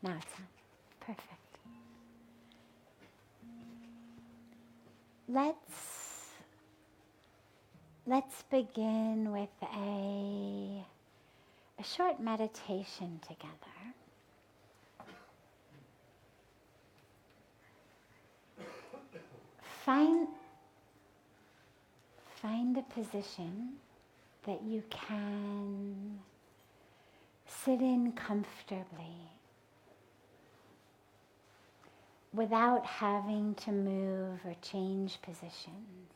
Now it's on. Perfect. Let's begin with a short meditation together. Find a position that you can sit in comfortably without having to move or change positions.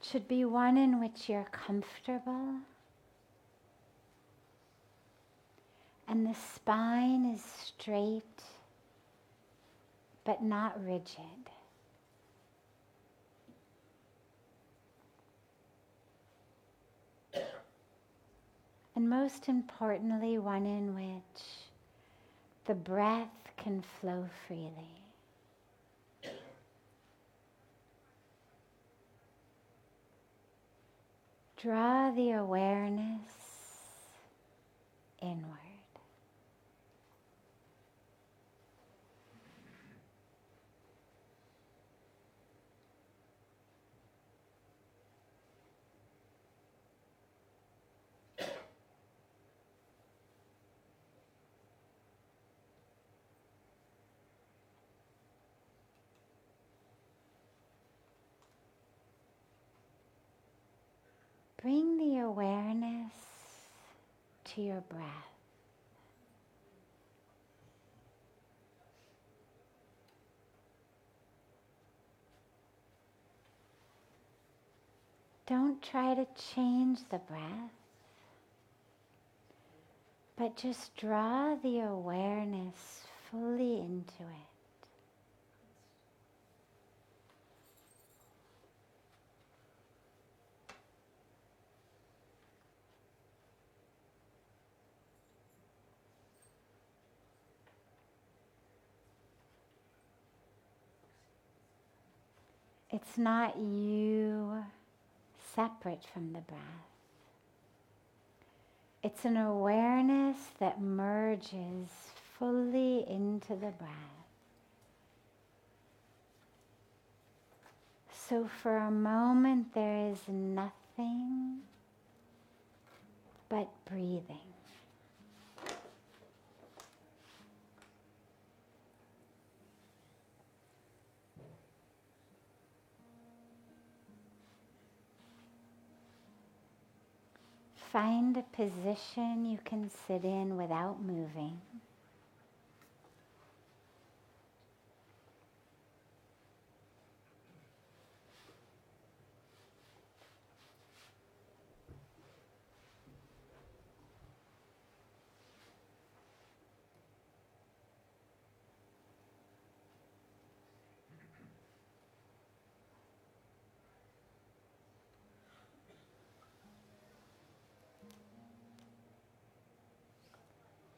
It should be one in which you're comfortable and the spine is straight but not rigid. And most importantly, one in which the breath can flow freely. Draw the awareness inward. Bring the awareness to your breath. Don't try to change the breath, but just draw the awareness fully into it. It's not you separate from the breath. It's an awareness that merges fully into the breath. So for a moment there is nothing but breathing. Find a position you can sit in without moving.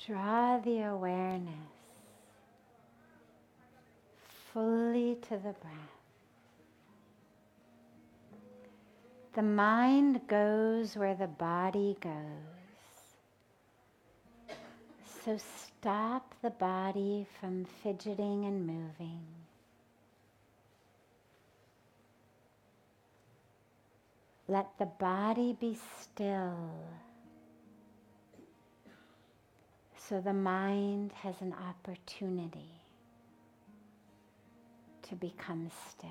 Draw the awareness fully to the breath. The mind goes where the body goes. So stop the body from fidgeting and moving. Let the body be still. So the mind has an opportunity to become still.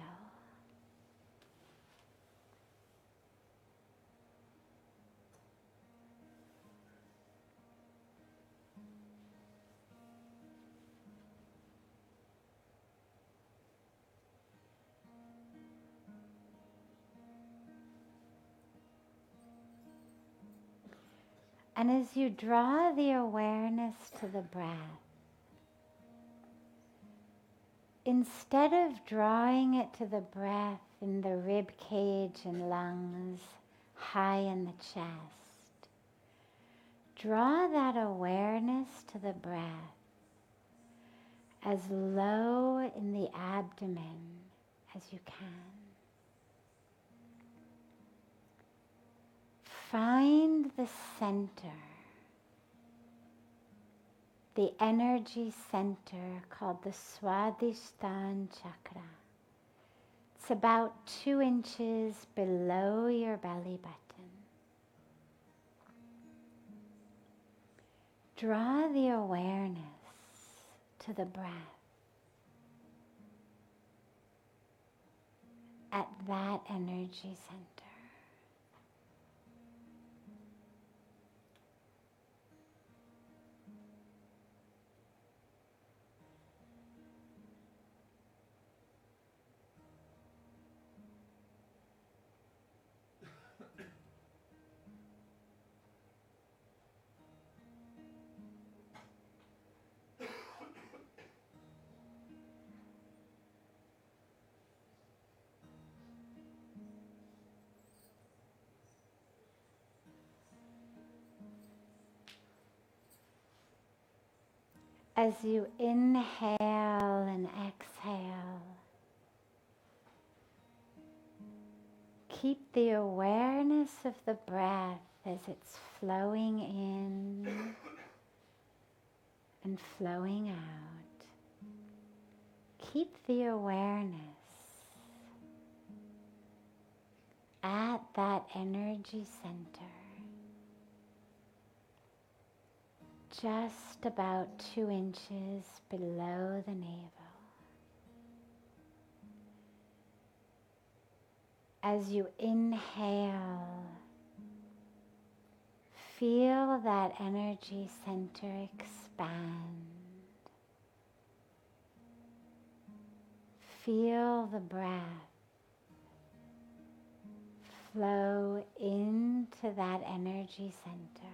And as you draw the awareness to the breath, instead of drawing it to the breath in the rib cage and lungs, high in the chest, draw that awareness to the breath as low in the abdomen as you can. find the center, the energy center called the Swadhisthana chakra. It's about 2 inches below your belly button. Draw the awareness to the breath at that energy center. As you inhale and exhale, keep the awareness of the breath as it's flowing in and flowing out. Keep the awareness at that energy center, just about 2 inches below the navel. As you inhale, feel that energy center expand. Feel the breath flow into that energy center.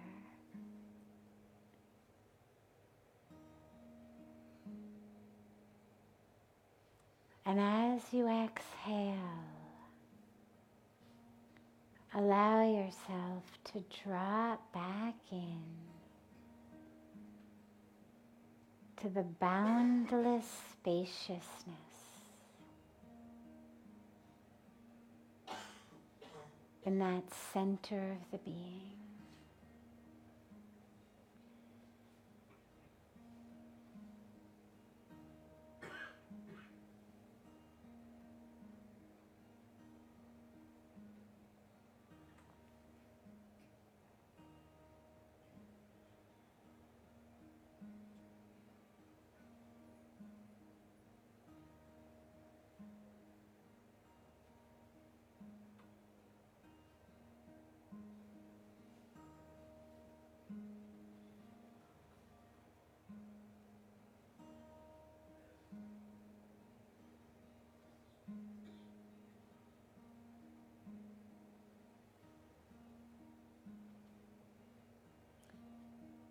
And as you exhale, allow yourself to drop back in to the boundless spaciousness in that center of the being.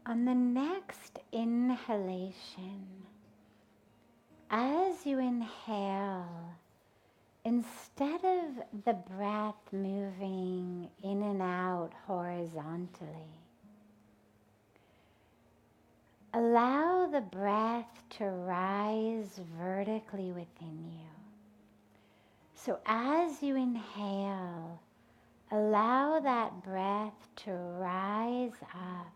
On the next inhalation, as you inhale, instead of the breath moving in and out horizontally, allow the breath to rise vertically within you. So as you inhale, allow that breath to rise up,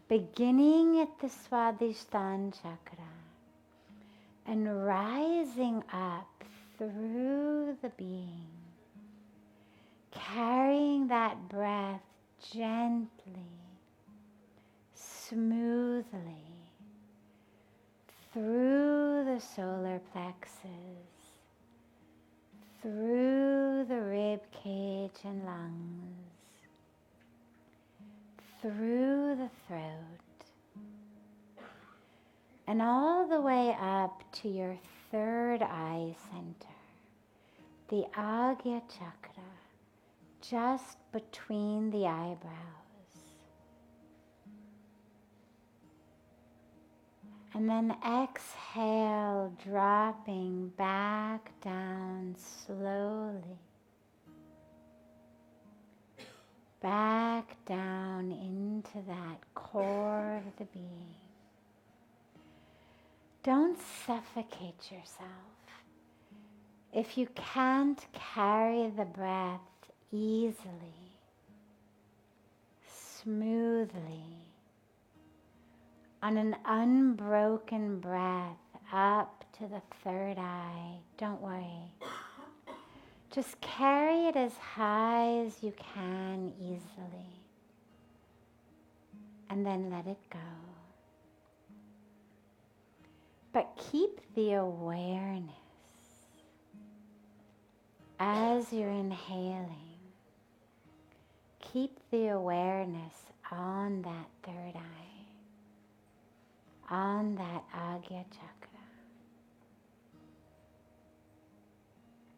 beginning at the Swadhisthana chakra and rising up through the being, carrying that breath gently, smoothly through the solar plexus, through the rib cage and lungs, through the throat, and all the way up to your third eye center, the Agya chakra, just between the eyebrows. And then exhale, dropping back down slowly, back down into that core of the being. Don't suffocate yourself. If you can't carry the breath easily, smoothly on an unbroken breath up to the third eye. Don't worry. Just carry it as high as you can easily, and then let it go. But keep the awareness as you're inhaling. Keep the awareness on that third eye, on that Agya chakra.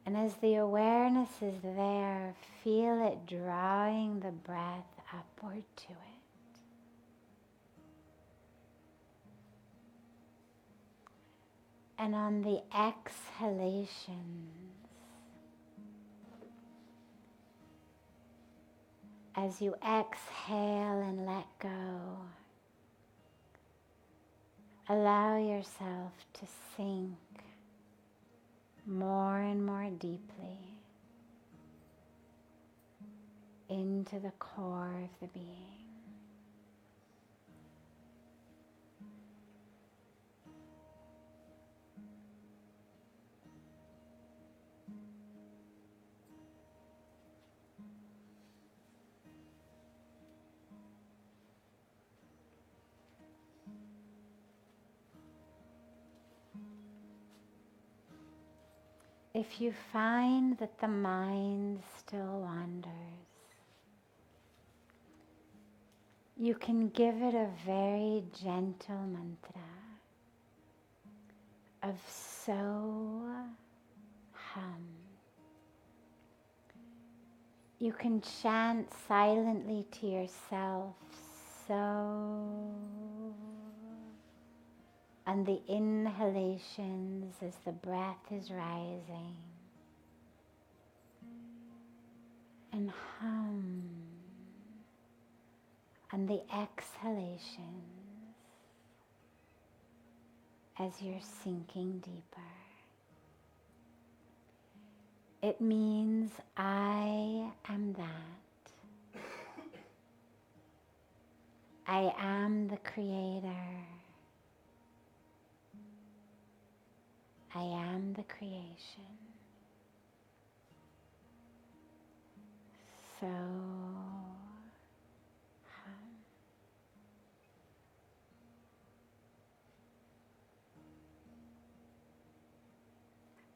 And as the awareness is there, feel it drawing the breath upward to it. And on the exhalations, as you exhale and let go, allow yourself to sink more and more deeply into the core of the being. If you find that the mind still wanders, you can give it a very gentle mantra of so hum. You can chant silently to yourself, so, on the inhalations as the breath is rising, and hum on the exhalations as you're sinking deeper. It means I am that. I am the creator. I am the creation. So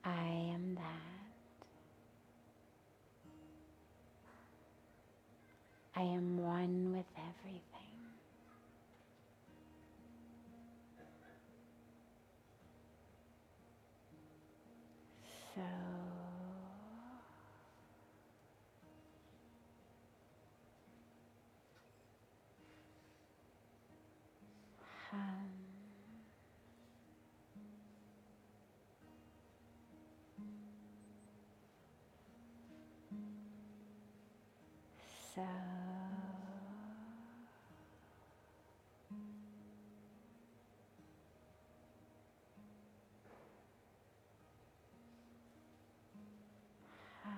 I am that. I am one with everything. So hum. So hum.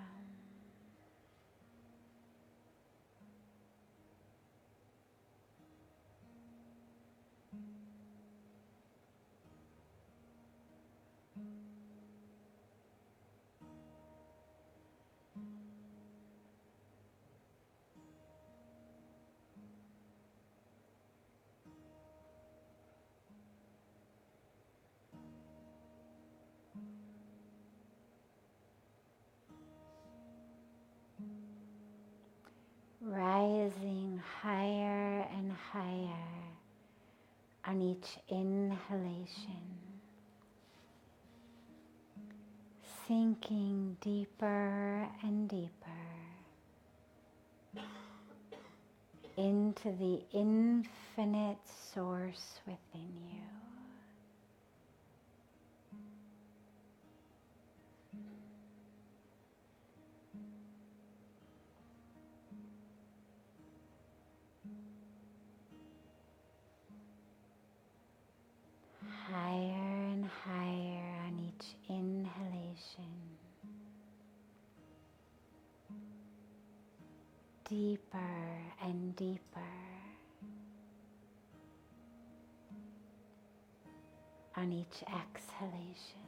Rising higher and higher on each inhalation, sinking deeper and deeper into the infinite source within you. Higher and higher on each inhalation, deeper and deeper on each exhalation.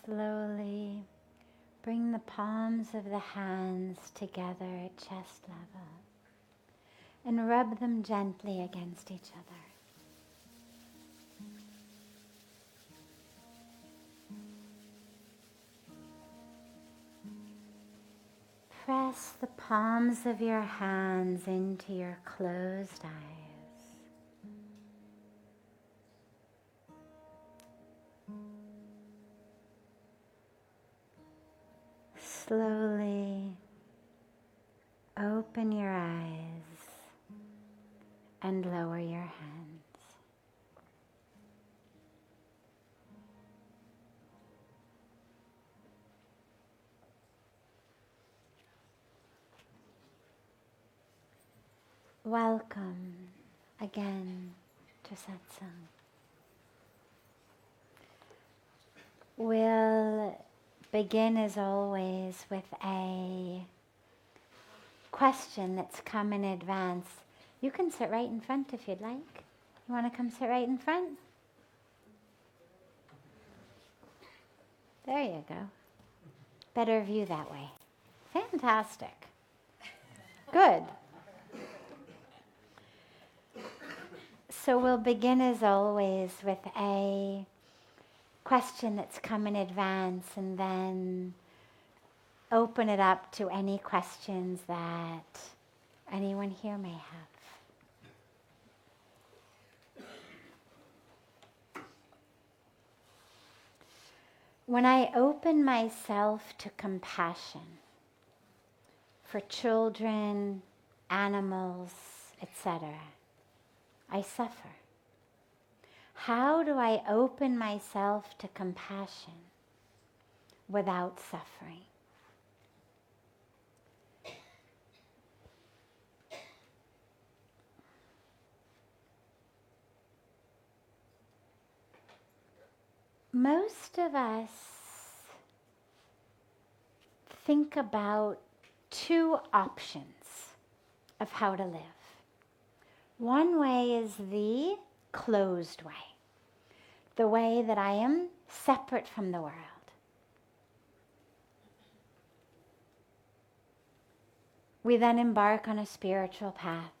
Slowly bring the palms of the hands together at chest level and rub them gently against each other. Press the palms of your hands into your closed eyes. Slowly open your eyes and lower your hands. Welcome again to satsang. We'll begin as always with a question that's come in advance. You can sit right in front if you'd like. You want to come sit right in front? There you go. Better view that way. Fantastic. Good. So we'll begin as always with a question that's come in advance and then open it up to any questions that anyone here may have. When I open myself to compassion for children, animals, etc., I suffer. How do I open myself to compassion without suffering? Most of us think about two options of how to live. One way is the closed way, the way that I am separate from the world. We then embark on a spiritual path,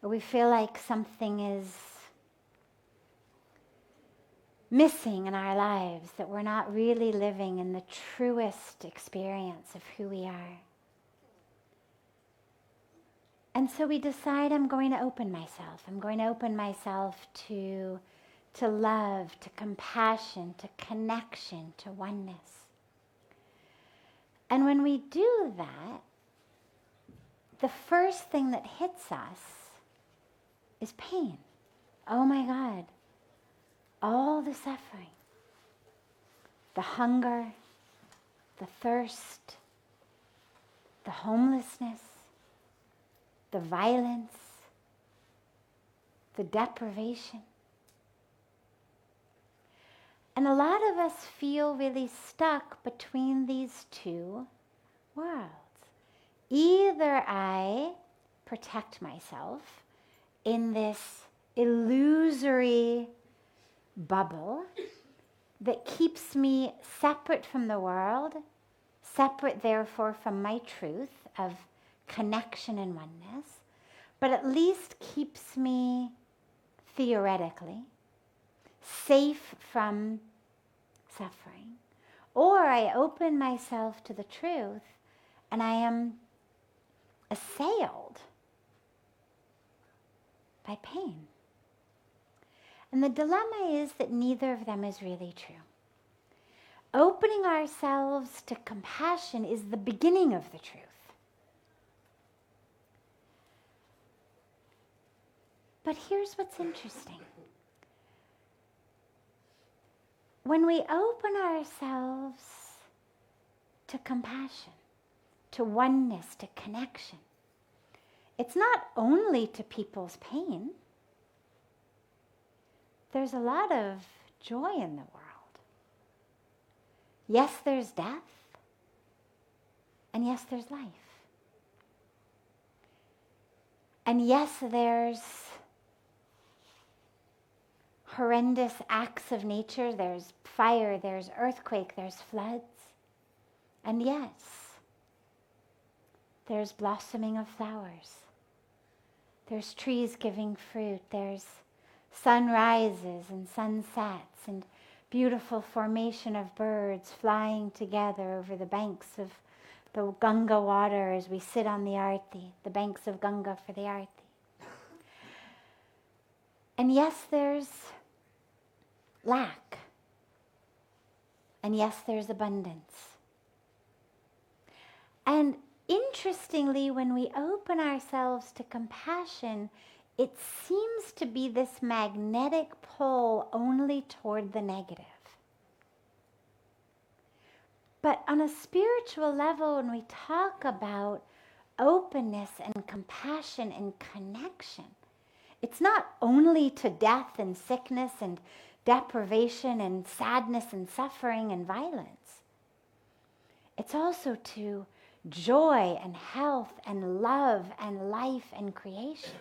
where we feel like something is missing in our lives, that we're not really living in the truest experience of who we are. And so we decide, I'm going to open myself. I'm going to open myself to love, to compassion, to connection, to oneness. And when we do that, the first thing that hits us is pain. Oh my God, all the suffering, the hunger, the thirst, the homelessness, the violence, the deprivation. And a lot of us feel really stuck between these two worlds. Either I protect myself in this illusory bubble that keeps me separate from the world, separate therefore from my truth of connection and oneness, but at least keeps me theoretically safe from suffering. Or I open myself to the truth and I am assailed by pain. And the dilemma is that neither of them is really true. Opening ourselves to compassion is the beginning of the truth. But here's what's interesting. when we open ourselves to compassion, to oneness, to connection, it's not only to people's pain. There's a lot of joy in the world. Yes, there's death, and yes, there's life. And yes, there's horrendous acts of nature. There's fire, there's earthquake, there's floods. And yes, there's blossoming of flowers. There's trees giving fruit. There's sunrises and sunsets and beautiful formation of birds flying together over the banks of the Ganga water as we sit on the arti, the banks of Ganga for the arti. And yes, there's lack. And yes, there's abundance. And interestingly, when we open ourselves to compassion, it seems to be this magnetic pull only toward the negative. But on a spiritual level, when we talk about openness and compassion and connection, it's not only to death and sickness and deprivation and sadness and suffering and violence. It's also to joy and health and love and life and creation.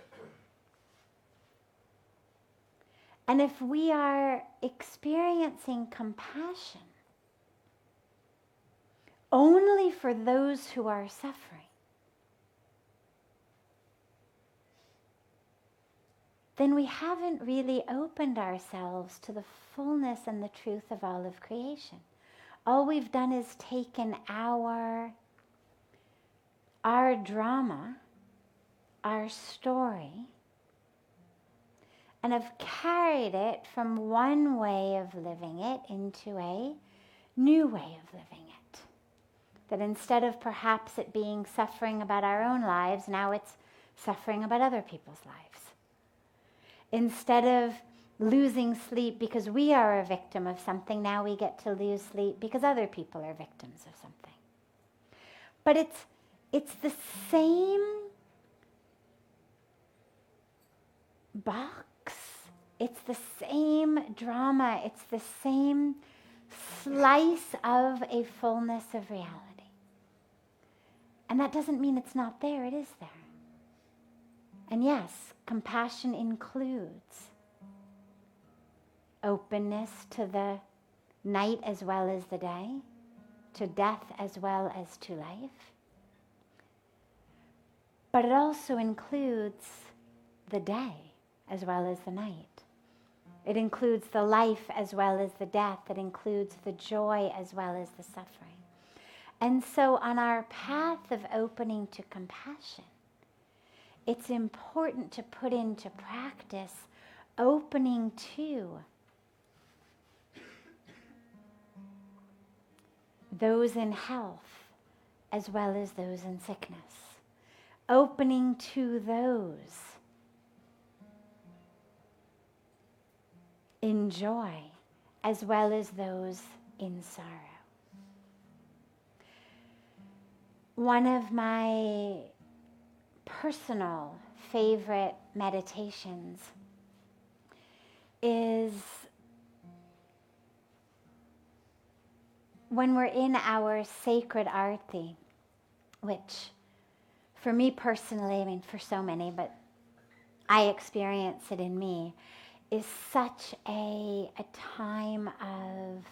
And if we are experiencing compassion only for those who are suffering, then we haven't really opened ourselves to the fullness and the truth of all of creation. All we've done is taken our drama, our story, and have carried it from one way of living it into a new way of living it. That instead of perhaps it being suffering about our own lives, now it's suffering about other people's lives. Instead of losing sleep because we are a victim of something, now we get to lose sleep because other people are victims of something. But it's the same box. It's the same drama. It's the same slice of a fullness of reality. And that doesn't mean it's not there. It is there. And yes, compassion includes openness to the night as well as the day, to death as well as to life. But it also includes the day as well as the night. It includes the life as well as the death. It includes the joy as well as the suffering. And so on our path of opening to compassion, it's important to put into practice opening to those in health as well as those in sickness. Opening to those in joy as well as those in sorrow. One of my personal favorite meditations is when we're in our sacred arti, which for me personally, I mean for so many, but I experience it in me, is such a time of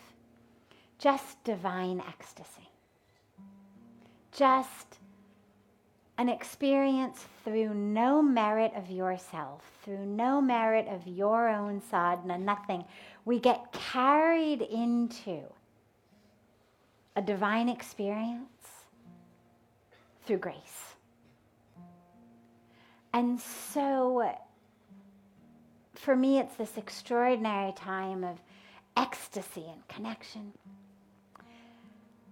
just divine ecstasy. Just an experience through no merit of yourself, through no merit of your own sadhana, nothing. We get carried into a divine experience through grace. And so for me, it's this extraordinary time of ecstasy and connection.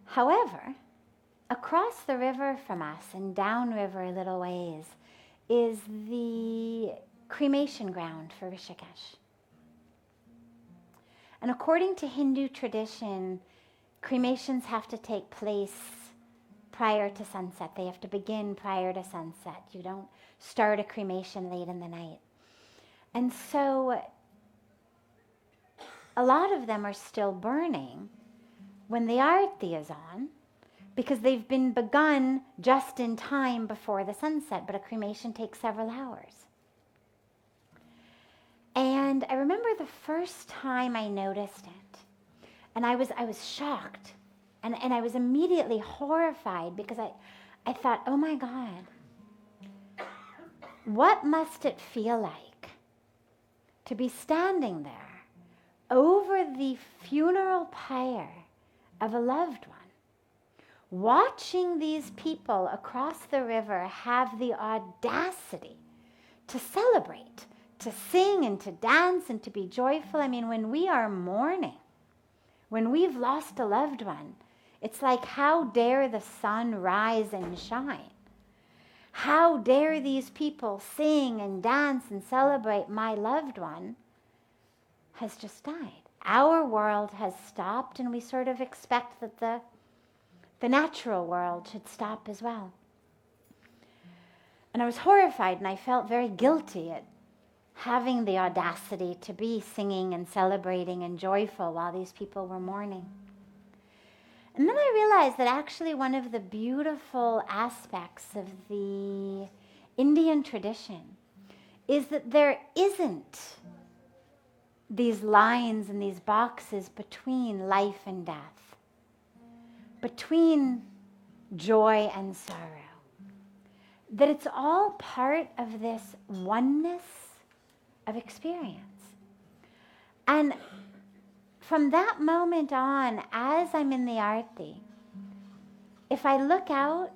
However, across the river from us and downriver a little ways is the cremation ground for Rishikesh. And according to Hindu tradition, cremations have to take place prior to sunset. They have to begin prior to sunset. You don't start a cremation late in the night. And so a lot of them are still burning when the arti is on, because they've been begun just in time before the sunset, but a cremation takes several hours. And I remember the first time I noticed it, and I was shocked, and I was immediately horrified, because I thought, oh my God, what must it feel like to be standing there over the funeral pyre of a loved one, watching these people across the river have the audacity to celebrate, to sing and to dance and to be joyful. I mean, when we are mourning, when we've lost a loved one, it's like, how dare the sun rise and shine? How dare these people sing and dance and celebrate my loved one has just died? Our world has stopped, and we sort of expect that the natural world should stop as well. And I was horrified, and I felt very guilty at having the audacity to be singing and celebrating and joyful while these people were mourning. And then I realized that actually one of the beautiful aspects of the Indian tradition is that there isn't these lines and these boxes between life and death, between joy and sorrow. That it's all part of this oneness of experience. And from that moment on, as I'm in the arti, if I look out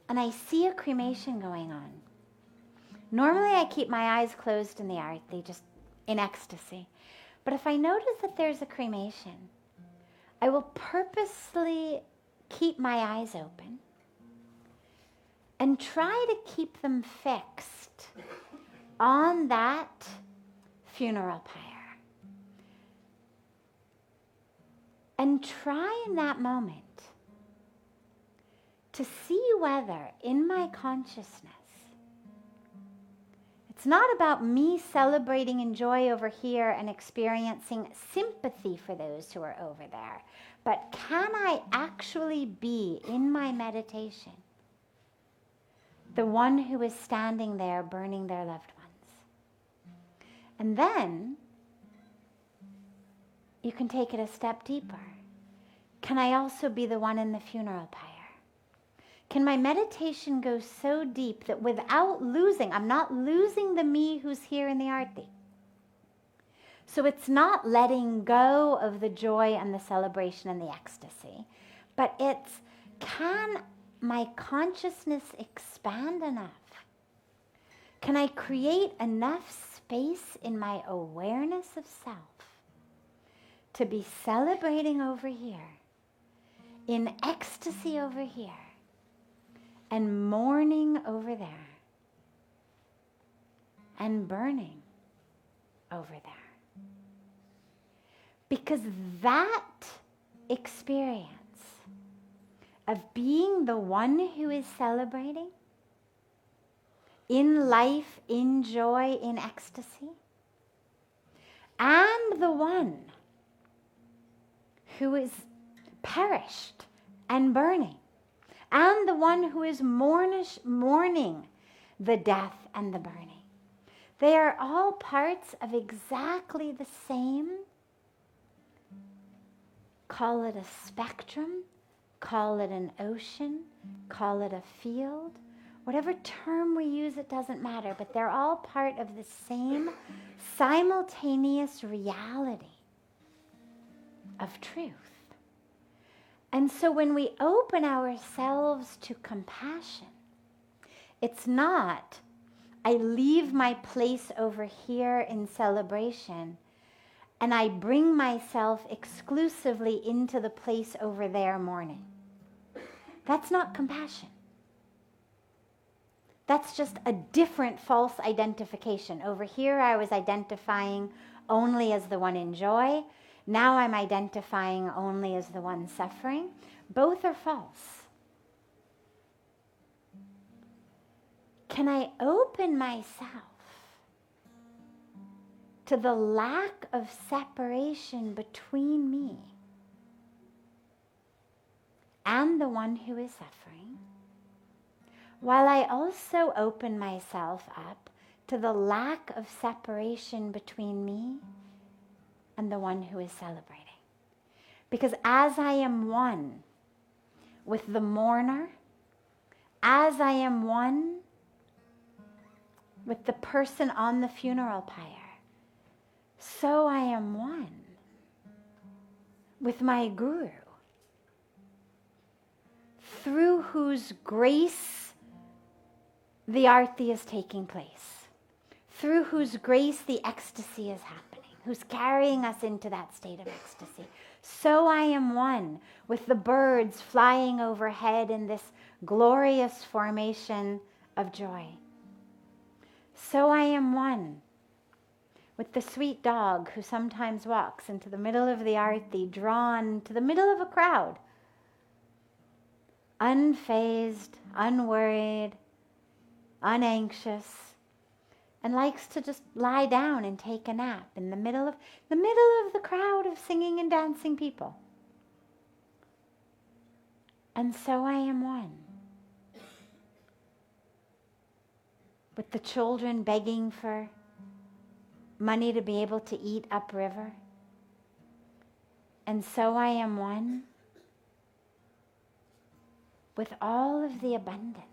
and I see a cremation going on, normally I keep my eyes closed in the arti, just in ecstasy. But if I notice that there's a cremation, I will purposely keep my eyes open and try to keep them fixed on that funeral pyre. And try in that moment to see whether in my consciousness, it's not about me celebrating in joy over here and experiencing sympathy for those who are over there, but can I actually be in my meditation the one who is standing there burning their loved ones? And then you can take it a step deeper. Can I also be the one in the funeral pyre? Can my meditation go so deep that without losing, I'm not losing the me who's here in the arti. So it's not letting go of the joy and the celebration and the ecstasy, but it's, can my consciousness expand enough? Can I create enough space in my awareness of self to be celebrating over here, in ecstasy over here, and mourning over there, and burning over there? Because that experience of being the one who is celebrating in life, in joy, in ecstasy, and the one who is perished and burning, and the one who is mourning the death and the burning. They are all parts of exactly the same, call it a spectrum, call it an ocean, call it a field, whatever term we use, it doesn't matter, but they're all part of the same simultaneous reality of truth. And so when we open ourselves to compassion, it's not, I leave my place over here in celebration and I bring myself exclusively into the place over there mourning. That's not compassion. That's just a different false identification. Over here, I was identifying only as the one in joy. Now I'm identifying only as the one suffering. Both are false. Can I open myself to the lack of separation between me and the one who is suffering, while I also open myself up to the lack of separation between me and the one who is celebrating? Because as I am one with the mourner, as I am one with the person on the funeral pyre, so I am one with my guru, through whose grace the arti is taking place, through whose grace the ecstasy is happening, who's carrying us into that state of ecstasy. So I am one with the birds flying overhead in this glorious formation of joy. So I am one with the sweet dog who sometimes walks into the middle of the arti, drawn to the middle of a crowd, unfazed, unworried, unanxious, and likes to just lie down and take a nap in the middle of the crowd of singing and dancing people. And so I am one with the children begging for money to be able to eat upriver. And so I am one with all of the abundance.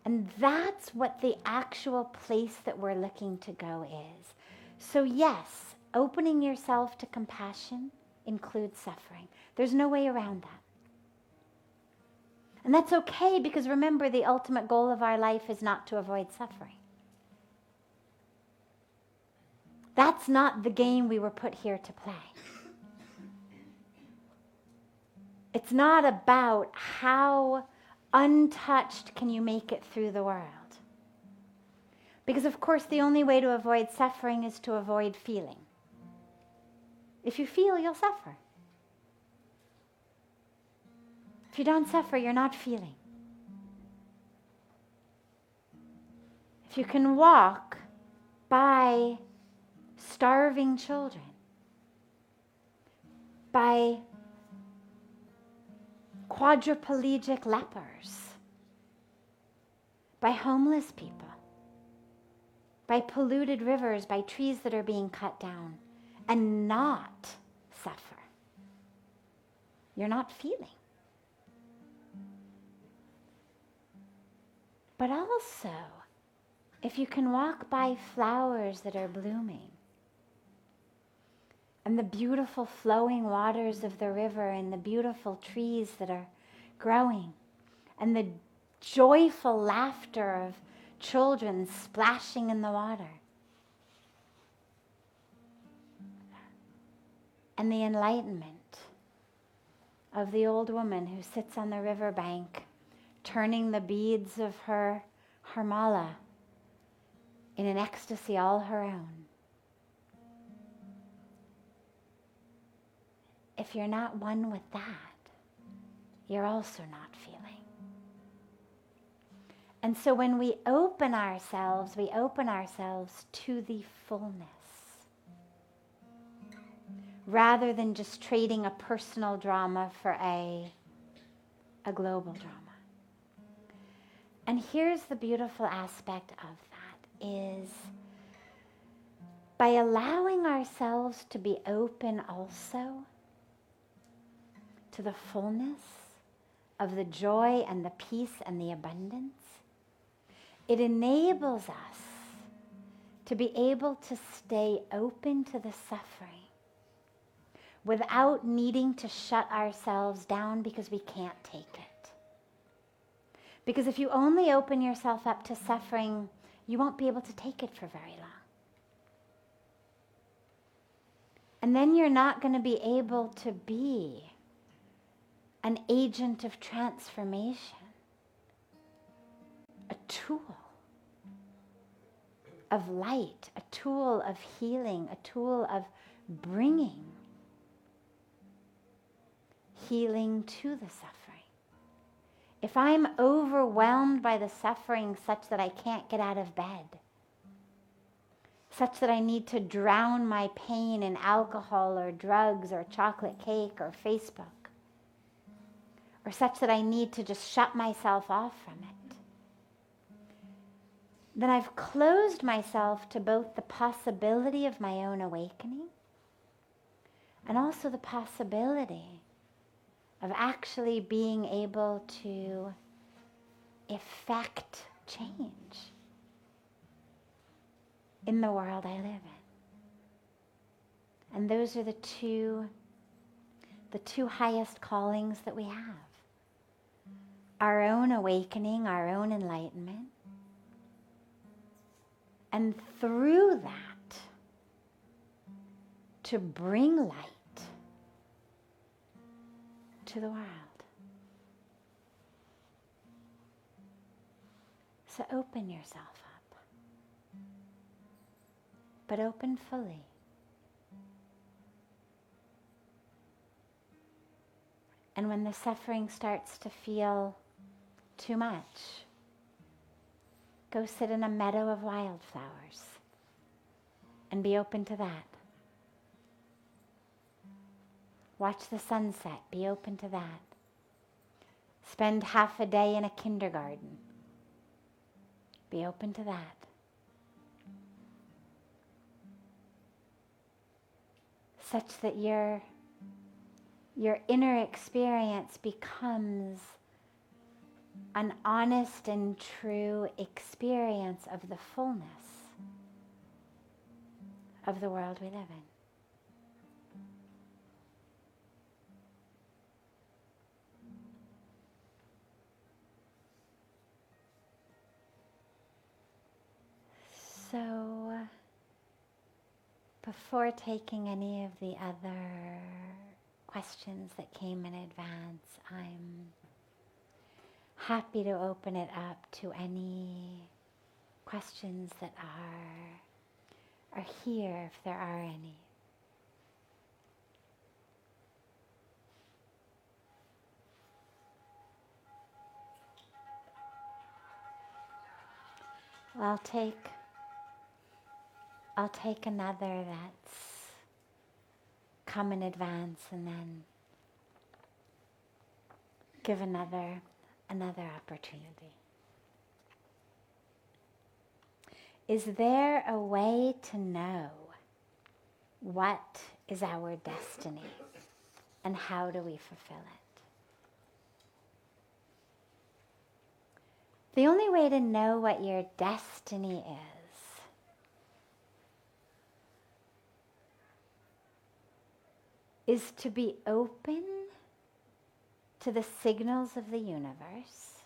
And that's what the actual place that we're looking to go is. So yes, opening yourself to compassion includes suffering. There's no way around that. And that's okay, because remember, the ultimate goal of our life is not to avoid suffering. That's not the game we were put here to play. It's not about how untouched can you make it through the world. Because of course the only way to avoid suffering is to avoid feeling. If you feel, you'll suffer. If you don't suffer, you're not feeling. If you can walk by starving children, by quadriplegic lepers, by homeless people, by polluted rivers, by trees that are being cut down, and not suffer, you're not feeling. But also, if you can walk by flowers that are blooming, and the beautiful flowing waters of the river, and the beautiful trees that are growing, and the joyful laughter of children splashing in the water, and the enlightenment of the old woman who sits on the riverbank, turning the beads of her mala in an ecstasy all her own. If you're not one with that, you're also not feeling. And so when we open ourselves to the fullness, rather than just trading a personal drama for a global drama. And here's the beautiful aspect of that is, by allowing ourselves to be open also to the fullness of the joy and the peace and the abundance, it enables us to be able to stay open to the suffering without needing to shut ourselves down because we can't take it. Because if you only open yourself up to suffering, you won't be able to take it for very long. And then you're not going to be able to be an agent of transformation. a tool of light, a tool of healing, a tool of bringing healing to the suffering. If I'm overwhelmed by the suffering such that I can't get out of bed, such that I need to drown my pain in alcohol or drugs or chocolate cake or Facebook, or such that I need to just shut myself off from it, then I've closed myself to both the possibility of my own awakening and also the possibility of actually being able to effect change in the world I live in. And those are the two highest callings that we have. Our own awakening, our own enlightenment, and through that, to bring light to the world. So open yourself up, but open fully. And when the suffering starts to feel too much, go sit in a meadow of wildflowers and be open to that. Watch the sunset, be open to that. Spend half a day in a kindergarten, be open to that. Such that your inner experience becomes an honest and true experience of the fullness of the world we live in. So, before taking any of the other questions that came in advance, I'm happy to open it up to any questions that are here, if there are any. Well, I'll take another that's come in advance and then give another opportunity. Is there a way to know what is our destiny and how do we fulfill it? The only way to know what your destiny is to be open to the signals of the universe,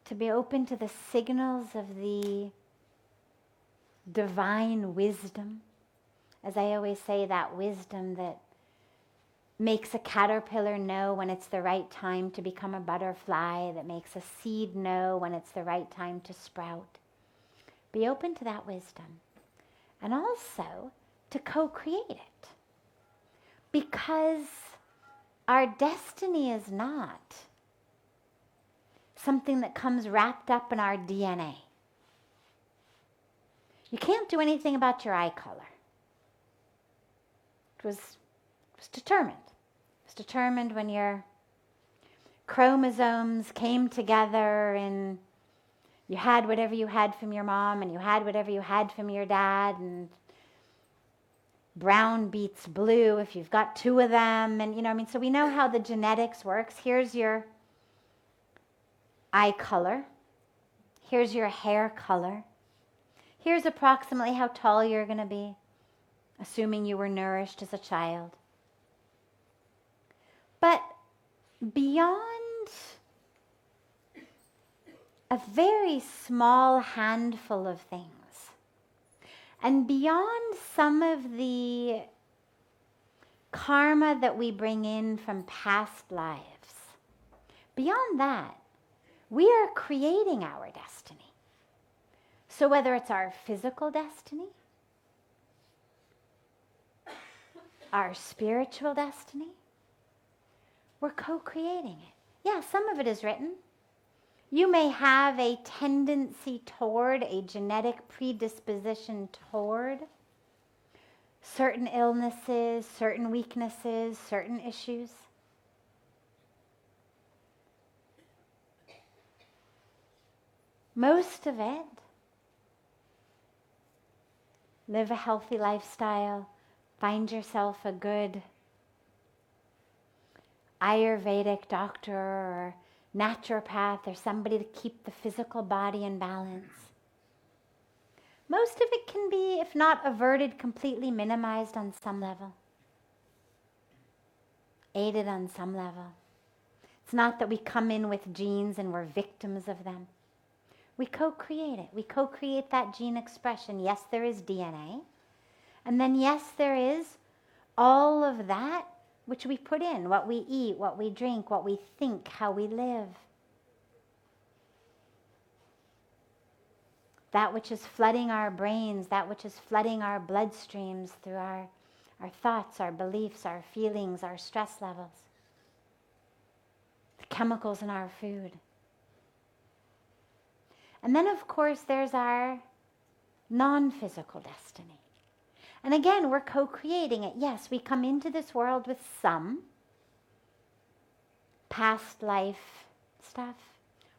to be open to the signals of the divine wisdom. As I always say, that wisdom that makes a caterpillar know when it's the right time to become a butterfly, that makes a seed know when it's the right time to sprout. Be open to that wisdom. And also to co-create it. Because our destiny is not something that comes wrapped up in our DNA. You can't do anything about your eye color. It was determined. It was determined when your chromosomes came together and you had whatever you had from your mom and you had whatever you had from your dad, and brown beats blue if you've got two of them, and so we know how the genetics works. Here's your eye color. Here's your hair color. Here's approximately how tall you're going to be, assuming you were nourished as a child. But beyond a very small handful of things, and beyond some of the karma that we bring in from past lives, beyond that, We are creating our destiny. So whether it's our physical destiny, our spiritual destiny, we're co-creating it. Yeah, some of it is written. You may have a tendency toward, a genetic predisposition toward certain illnesses, certain weaknesses, certain issues. Most of it, live a healthy lifestyle, find yourself a good Ayurvedic doctor or naturopath or somebody to keep the physical body in balance. Most of it can be, if not averted, completely minimized on some level, aided on some level. It's not that we come in with genes and we're victims of them. We co-create it. We co-create that gene expression. Yes, there is DNA. And then yes, there is all of that which we put in, what we eat, what we drink, what we think, how we live. That which is flooding our brains, that which is flooding our bloodstreams through our thoughts, our beliefs, our feelings, our stress levels. The chemicals in our food. And then, of course, there's our non-physical destiny. And again, we're co-creating it. Yes, we come into this world with some past life stuff,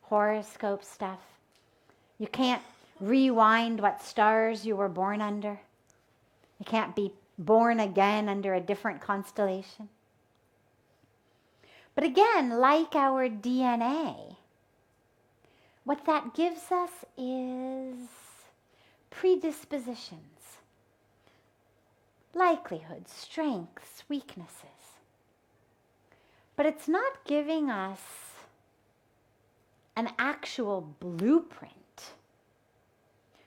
horoscope stuff. You can't rewind what stars you were born under. You can't be born again under a different constellation. But again, like our DNA, what that gives us is predispositions, likelihoods, strengths, weaknesses. But it's not giving us an actual blueprint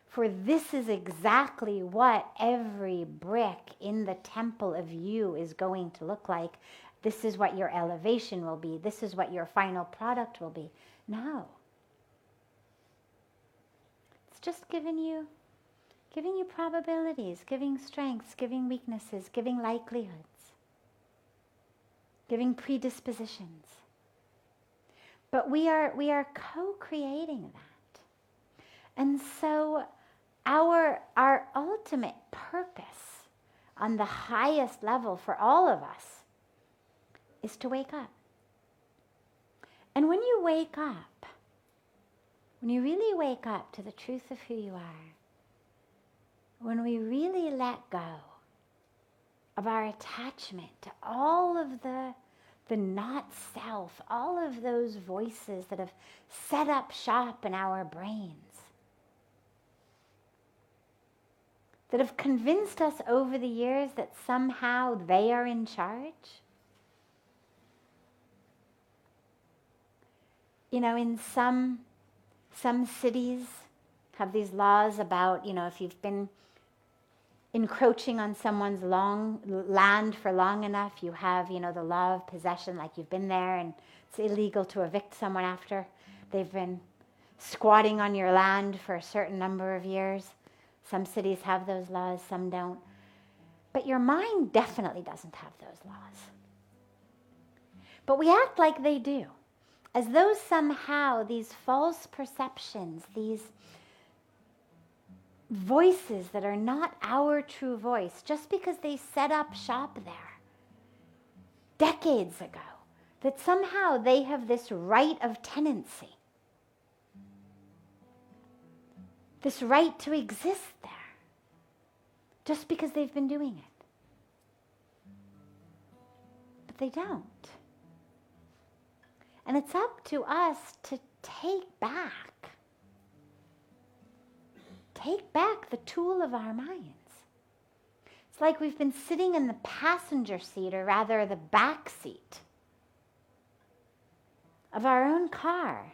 for this is exactly what every brick in the temple of you is going to look like. This is what your elevation will be. This is what your final product will be. No. It's just giving you probabilities, giving strengths, giving weaknesses, giving likelihoods, giving predispositions. But we are co-creating that. And so our ultimate purpose on the highest level for all of us is to wake up. And when you wake up, when you really wake up to the truth of who you are, when we really let go of our attachment to all of the not self, all of those voices that have set up shop in our brains, that have convinced us over the years that somehow they are in charge. You know, in some cities have these laws about, if you've been encroaching on someone's land for long enough, you have, the law of possession, like you've been there and it's illegal to evict someone after they've been squatting on your land for a certain number of years. Some cities have those laws, some don't. But your mind definitely doesn't have those laws. But we act like they do, as though somehow these false perceptions, these voices that are not our true voice, just because they set up shop there decades ago, that somehow they have this right of tenancy, this right to exist there, just because they've been doing it. But they don't. And it's up to us to take back the tool of our minds. It's like we've been sitting in the passenger seat, or rather the back seat of our own car,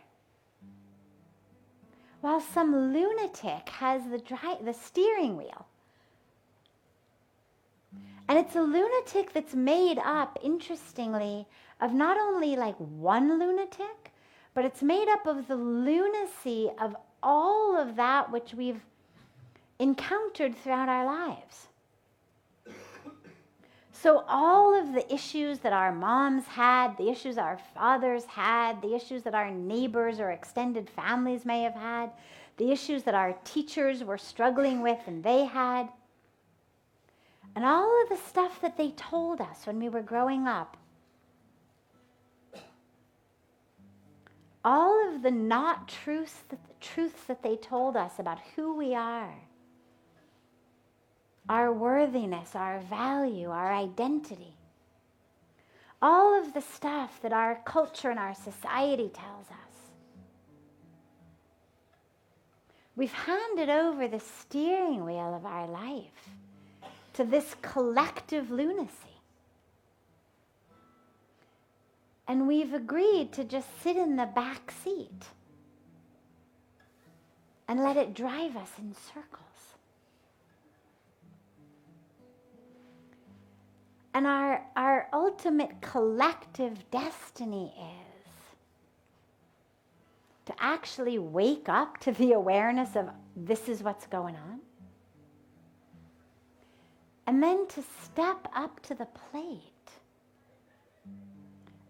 while some lunatic has the steering wheel. And it's a lunatic that's made up, interestingly, of not only like one lunatic, but it's made up of the lunacy of all of that which we've encountered throughout our lives. So all of the issues that our moms had, the issues our fathers had, the issues that our neighbors or extended families may have had, the issues that our teachers were struggling with and they had, and all of the stuff that they told us when we were growing up, all of the not truths that they told us about who we are, our worthiness, our value, our identity, all of the stuff that our culture and our society tells us. We've handed over the steering wheel of our life to this collective lunacy. And we've agreed to just sit in the back seat and let it drive us in circles. And our ultimate collective destiny is to actually wake up to the awareness of this is what's going on. And then to step up to the plate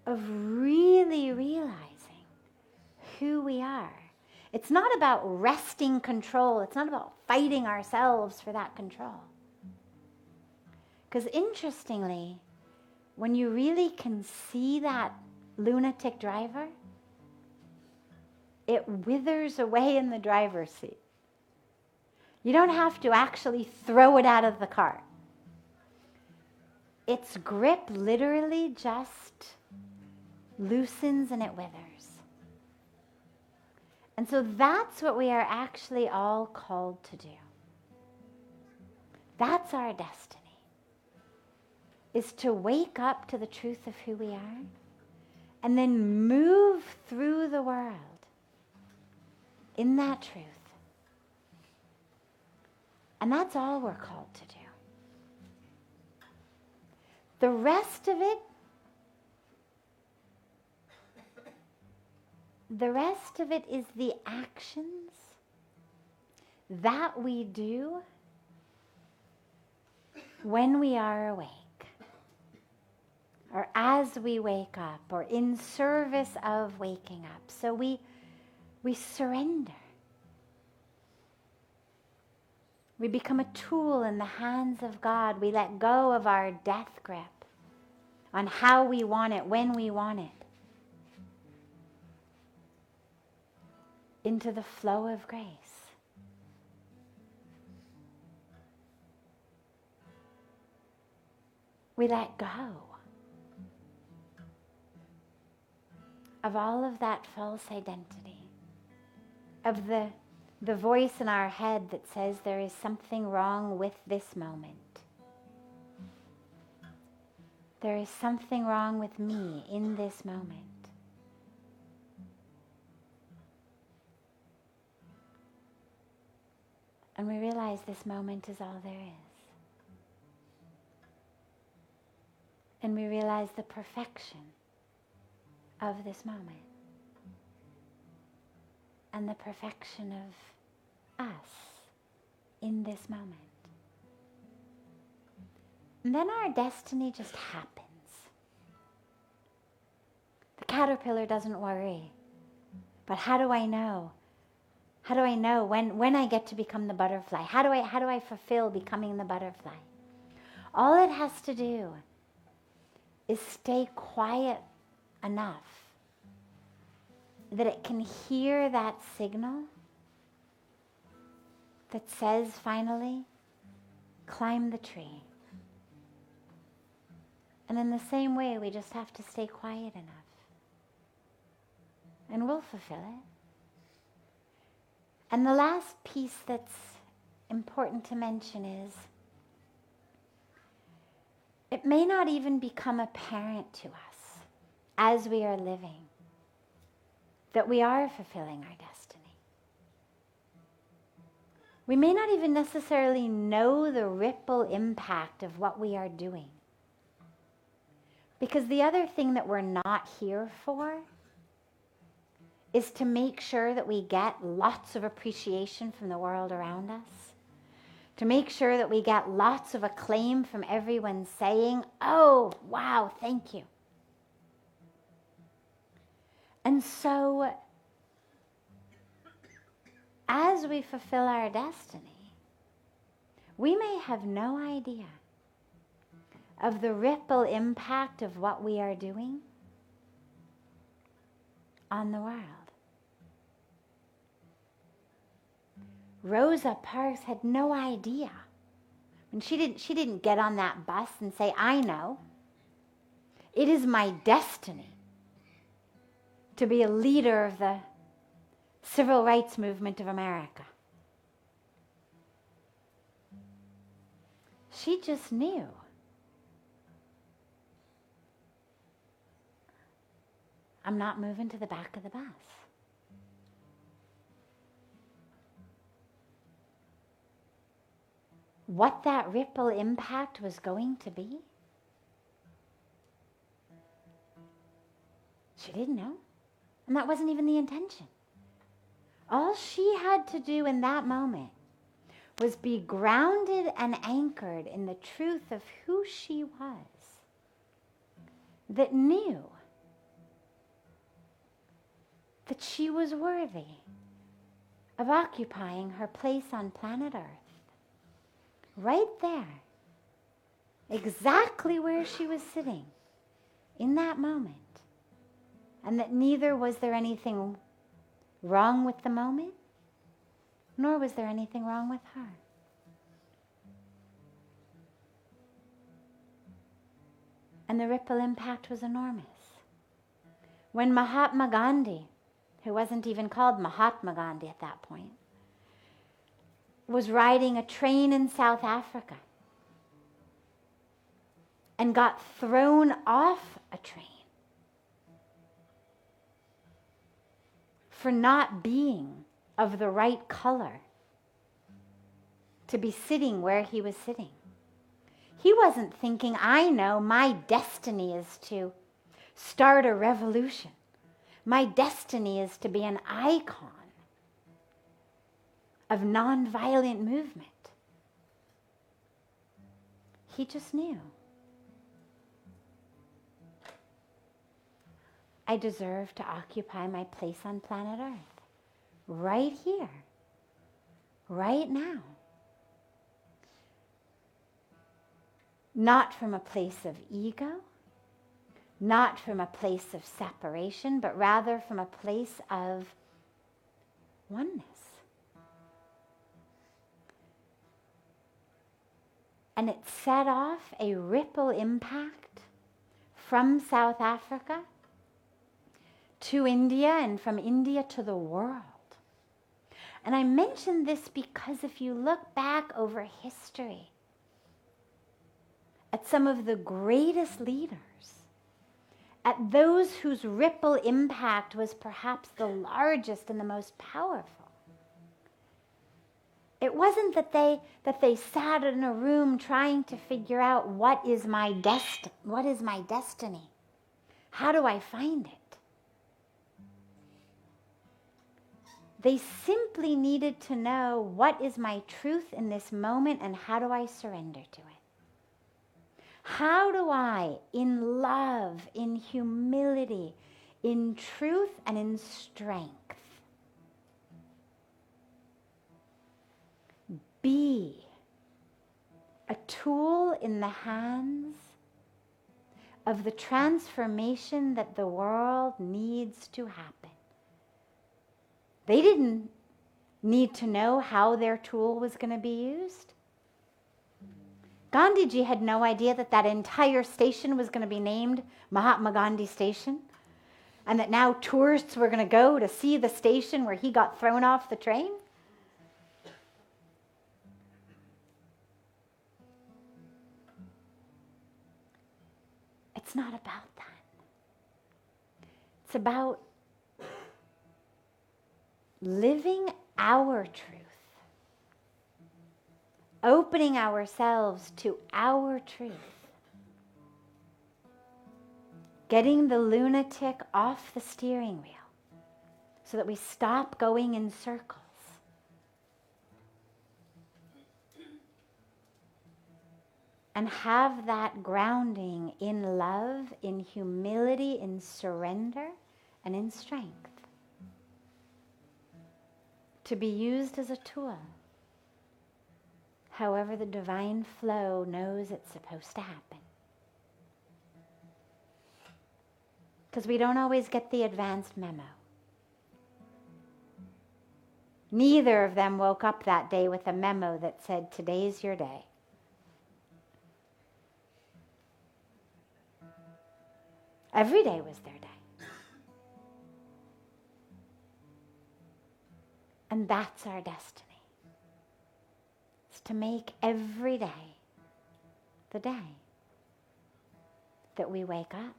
of really realizing who we are. It's not about wresting control. It's not about fighting ourselves for that control. Because interestingly, when you really can see that lunatic driver, it withers away in the driver's seat. You don't have to actually throw it out of the car. Its grip literally just loosens and it withers. And so that's what we are actually all called to do. That's our destiny, is to wake up to the truth of who we are and then move through the world in that truth. And that's all we're called to do. The rest of it is the actions that we do when we are awake, or as we wake up, or in service of waking up. So we surrender. We become a tool in the hands of God. We let go of our death grip on how we want it, when we want it, into the flow of grace. We let go of all of that false identity, of the voice in our head that says there is something wrong with this moment. There is something wrong with me in this moment. And we realize this moment is all there is. And we realize the perfection of this moment and the perfection of us in this moment. And then our destiny just happens. The caterpillar doesn't worry. But how do I know? How do I know when I get to become the butterfly? How do I fulfill becoming the butterfly? All it has to do is stay quiet enough that it can hear that signal that says finally, climb the tree. And in the same way, we just have to stay quiet enough. And we'll fulfill it. And the last piece that's important to mention is, it may not even become apparent to us as we are living that we are fulfilling our destiny. We may not even necessarily know the ripple impact of what we are doing. Because the other thing that we're not here for is to make sure that we get lots of appreciation from the world around us, to make sure that we get lots of acclaim from everyone saying, oh, wow, thank you. And so, as we fulfill our destiny, we may have no idea of the ripple impact of what we are doing on the world. Rosa Parks had no idea. And she didn't get on that bus and say, I know. It is my destiny to be a leader of the civil rights movement of America. She just knew. I'm not moving to the back of the bus. What that ripple impact was going to be, she didn't know. And that wasn't even the intention. All she had to do in that moment was be grounded and anchored in the truth of who she was, that knew that she was worthy of occupying her place on planet Earth. Right there, exactly where she was sitting in that moment. And that neither was there anything wrong with the moment, nor was there anything wrong with her. And the ripple impact was enormous. When Mahatma Gandhi, who wasn't even called Mahatma Gandhi at that point, was riding a train in South Africa and got thrown off a train for not being of the right color to be sitting where he was sitting. He wasn't thinking, I know my destiny is to start a revolution. My destiny is to be an icon of nonviolent movement. He just knew. I deserve to occupy my place on planet Earth. Right here. Right now. Not from a place of ego, not from a place of separation, but rather from a place of oneness. And it set off a ripple impact from South Africa to India, and from India to the world. And I mention this because if you look back over history at some of the greatest leaders, at those whose ripple impact was perhaps the largest and the most powerful, it wasn't that they sat in a room trying to figure out what is my destiny? How do I find it? They simply needed to know what is my truth in this moment and how do I surrender to it? How do I, in love, in humility, in truth, and in strength, be a tool in the hands of the transformation that the world needs to happen? They didn't need to know how their tool was going to be used. Gandhiji had no idea that that entire station was going to be named Mahatma Gandhi Station, and that now tourists were going to go to see the station where he got thrown off the train. It's not about that. It's about living our truth, opening ourselves to our truth, getting the lunatic off the steering wheel so that we stop going in circles. And have that grounding in love, in humility, in surrender, and in strength. To be used as a tool. However the divine flow knows it's supposed to happen. Because we don't always get the advanced memo. Neither of them woke up that day with a memo that said, today's your day. Every day was their day. And that's our destiny. It's to make every day the day that we wake up.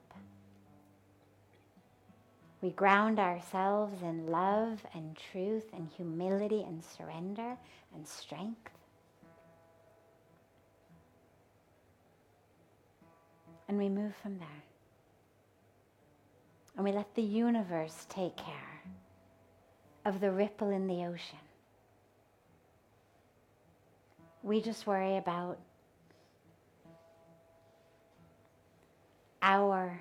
We ground ourselves in love and truth and humility and surrender and strength. And we move from there. And we let the universe take care of the ripple in the ocean. We just worry about our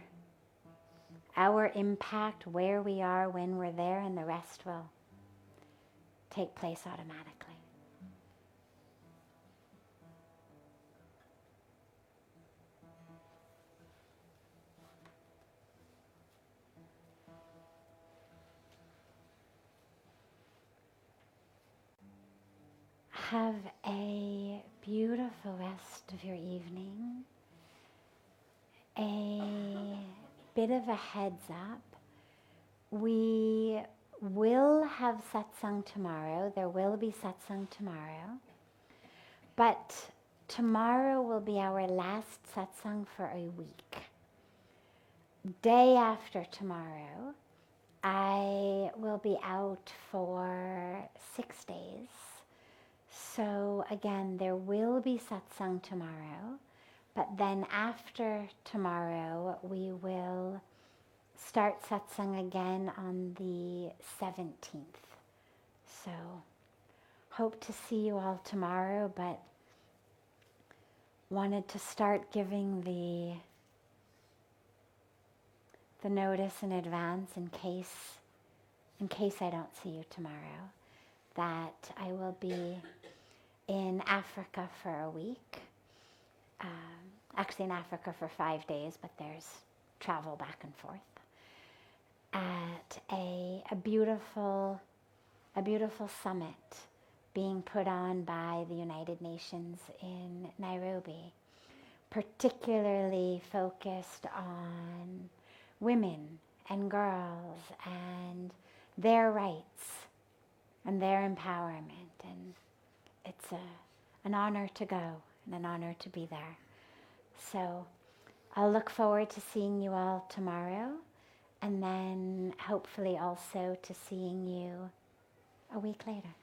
impact, where we are, when we're there, and the rest will take place automatically. Have a beautiful rest of your evening. A bit of a heads up. We will have satsang tomorrow. There will be satsang tomorrow. But tomorrow will be our last satsang for a week. Day after tomorrow, I will be out for 6 days. So again, there will be satsang tomorrow, but then after tomorrow, we will start satsang again on the 17th. So hope to see you all tomorrow, but wanted to start giving the notice in advance in case I don't see you tomorrow, that I will be in Africa for a week. Actually in Africa for 5 days, but there's travel back and forth. At a beautiful summit being put on by the United Nations in Nairobi, particularly focused on women and girls and their rights and their empowerment. And it's an honor to go and an honor to be there. So I'll look forward to seeing you all tomorrow, and then hopefully also to seeing you a week later.